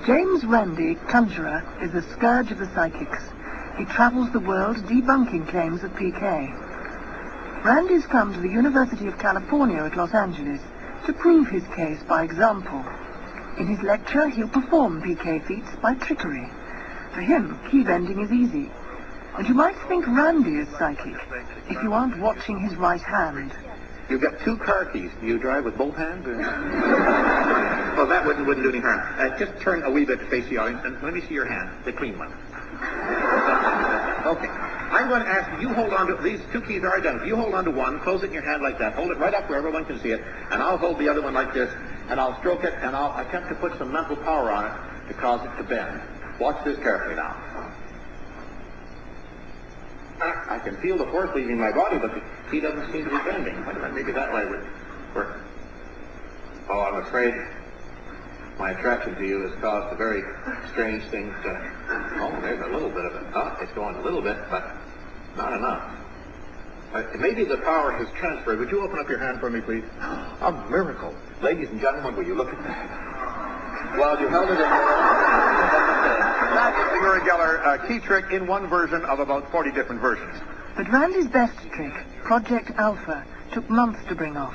James Randi, conjurer, is the scourge of the psychics. He travels the world debunking claims of PK. Randi's come to the University of California at Los Angeles to prove his case by example. In his lecture, he'll perform PK feats by trickery. For him, key bending is easy. And you might think Randi is psychic if you aren't watching his right hand. You've got 2 car keys. Do you drive with both hands? Or... well, that wouldn't do any harm. Just turn a wee bit to face the audience and let me see your hand, the clean one. Okay. I'm going to ask you, hold on to, these 2 keys are identical. You hold on to one, close it in your hand like that, hold it right up where everyone can see it, and I'll hold the other one like this, and I'll stroke it, and I'll attempt to put some mental power on it to cause it to bend. Watch this carefully now. I can feel the force leaving my body, but the key doesn't seem to be bending. Wait a minute, maybe that way would work. Oh, I'm afraid my attraction to you has caused a very strange thing to... oh, there's a little bit of it. Oh, it's going a little bit, but not enough. Maybe the power has transferred. Would you open up your hand for me, please? A miracle. Ladies and gentlemen, will you look at that? Well, you held it in That is the Uri Geller key trick in one version of about 40 different versions. But Randi's best trick, Project Alpha, took months to bring off.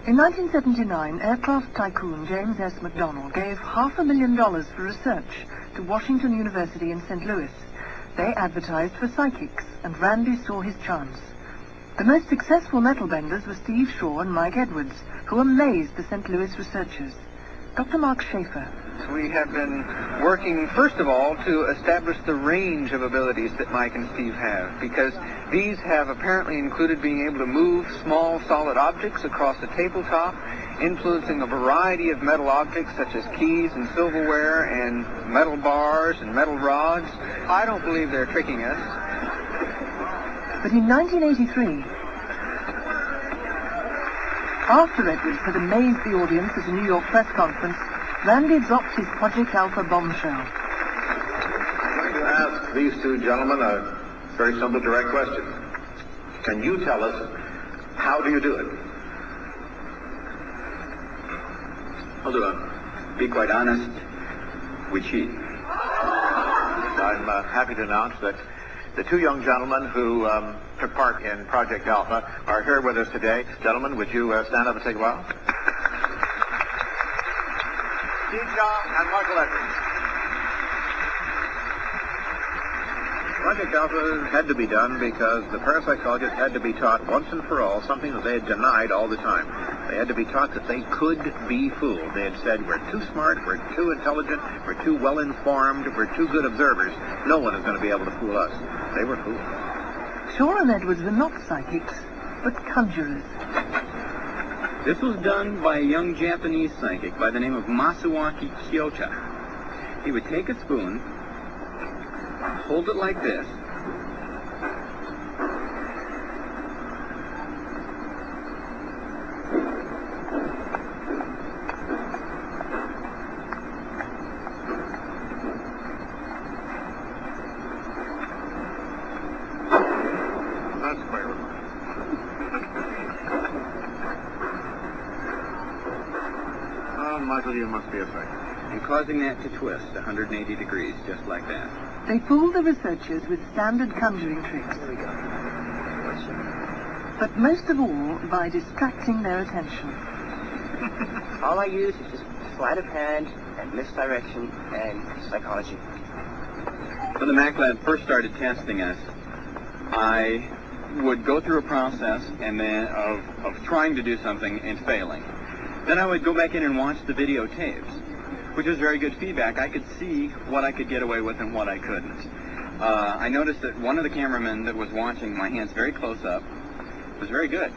In 1979, aircraft tycoon James S. McDonnell gave $500,000 for research to Washington University in St. Louis. They advertised for psychics, and Randi saw his chance. The most successful metal benders were Steve Shaw and Mike Edwards, who amazed the St. Louis researchers. Dr. Mark Schaefer. We have been working, first of all, to establish the range of abilities that Mike and Steve have, because these have apparently included being able to move small solid objects across a tabletop, influencing a variety of metal objects such as keys and silverware and metal bars and metal rods. I don't believe they're tricking us. But in 1983, after Edwards had amazed the audience at a New York press conference, Randi dropped his Project Alpha bombshell. I'm going to ask these 2 gentlemen a very simple, direct question. Can you tell us, how do you do it? I'll do it. Be quite honest, we cheat. I'm happy to announce that the 2 young gentlemen who took part in Project Alpha are here with us today. Gentlemen, would you stand up and take a bow? Steve Shaw and Michael Edwards. Project Alpha had to be done because the parapsychologists had to be taught once and for all something that they had denied all the time. They had to be taught that they could be fooled. They had said, we're too smart, we're too intelligent, we're too well-informed, we're too good observers. No one is going to be able to fool us. They were fooled. Shaw and Edwards were not psychics, but conjurers. This was done by a young Japanese psychic by the name of Masuaki Kyota. He would take a spoon, hold it like this, Michael, you must be a psychic. and causing that to twist 180 degrees, just like that. They fooled the researchers with standard conjuring tricks. Here we go. But most of all, by distracting their attention. All I use is just sleight of hand and misdirection and psychology. When the Mac Lab first started testing us, I would go through a process and then of trying to do something and failing. Then I would go back in and watch the videotapes, which was very good feedback. I could see what I could get away with and what I couldn't. I noticed that one of the cameramen that was watching my hands very close up was very good.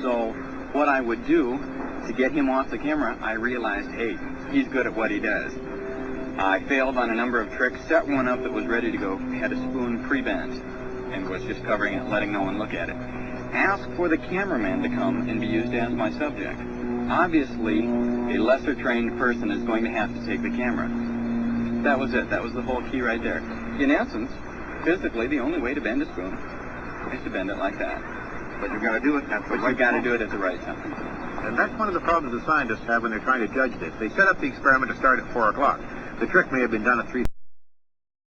So what I would do to get him off the camera, I realized, hey, he's good at what he does. I failed on a number of tricks, set one up that was ready to go, had a spoon pre-bent, and was just covering it, letting no one look at it. Asked for the cameraman to come and be used as my subject. Obviously, a lesser trained person is going to have to take the camera. That was it. That was the whole key right there. In essence, physically, the only way to bend a spoon is to bend it like that. But you've got to do it at the right time. You've got to do it at the right time. And that's one of the problems the scientists have when they're trying to judge this. They set up the experiment to start at 4 o'clock. The trick may have been done at 3.